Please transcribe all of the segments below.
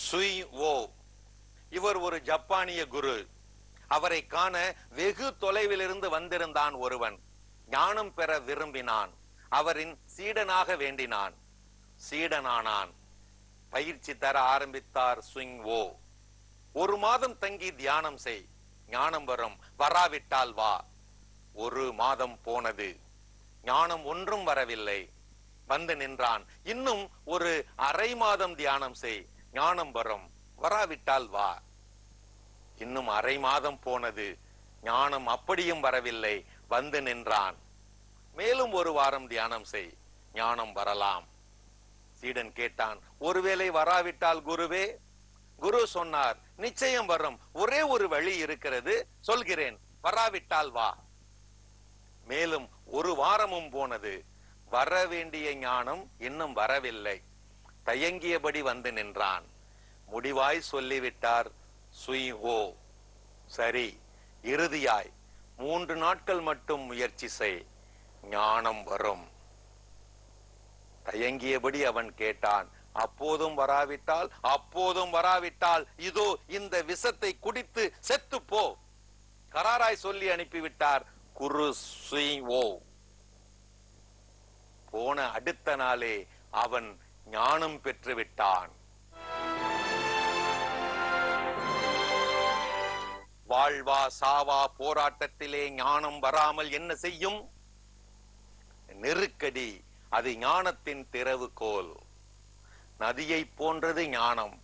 சுய் ஓ. இவர் ஒரு ஜப்பானிய குரு. அவரை காண வெகு தொலைவிலிருந்து வந்திருந்தான் ஒருவன். ஞானம் பெற விரும்பினான். அவரின் சீடனாக வேண்டினான். சீடனானான். பயிற்சி தர ஆரம்பித்தார் சுய் ஓ. 1 மாதம் தங்கி தியானம் செய், ஞானம் வரும், வராவிட்டால் வா. 1 மாதம் போனது, ஞானம் ஒன்றும் வரவில்லை. வந்து நின்றான். இன்னும் ஒரு அரை மாதம் தியானம் செய், ஞானம் வரும், வராவிட்டால் வா. இன்னும் அரை மாதம் போனது, ஞானம் அப்படியும் வரவில்லை. வந்து நின்றான். மேலும் 1 வாரம் தியானம் செய், ஞானம் வரலாம். சீடன் கேட்டான், ஒருவேளை வராவிட்டால் குருவே? குரு சொன்னார், நிச்சயம் வரும். ஒரே ஒரு வழி இருக்கிறது, சொல்கிறேன், வராவிட்டால் வா. மேலும் 1 வாரமும் போனது. வர வேண்டிய ஞானம் இன்னும் வரவில்லை. தயங்கியபடி வந்து நின்றான். முடிவாய் சொல்லிவிட்டார் சுய் ஓ. சரி, இறுதியாய் 3 நாட்கள் மட்டும் முயற்சி செய், ஞானம் வரும். தயங்கியபடி அவன் கேட்டான், அப்போதும் வராவிட்டால்? அப்போதும் வராவிட்டால் இதோ இந்த விஷத்தை குடித்து செத்து போ. கராராய் சொல்லி அனுப்பிவிட்டார் குரு சுய் ஓ. போன அடுத்த நாளே அவன் ஞானம் பெற்று விட்டான். வாழ்வா சாவா போராட்டத்திலே ஞானம் வராமல் என்ன செய்யும்? நெருக்கடி. அது ஞானத்தின் திறவுகோல். நதியை போன்றது ஞானம்.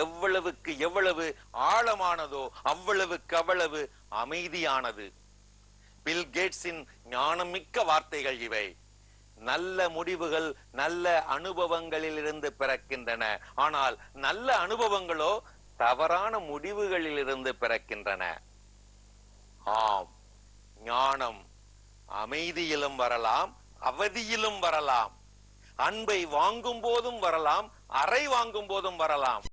எவ்வளவுக்கு எவ்வளவு ஆழமானதோ அவ்வளவுக்கு அவ்வளவு அமைதியானது. பில் கேட்ஸின் ஞானமிக்க வார்த்தைகள் இவை. நல்ல முடிவுகள் நல்ல அனுபவங்களில் இருந்து பிறக்கின்றன. ஆனால் நல்ல அனுபவங்களோ தவறான முடிவுகளில் இருந்து பிறக்கின்றன. ஆம், ஞானம் அமைதியிலும் வரலாம், அவதியிலும் வரலாம். அன்பை வாங்கும் போதும் வரலாம், அறை வாங்கும் போதும் வரலாம்.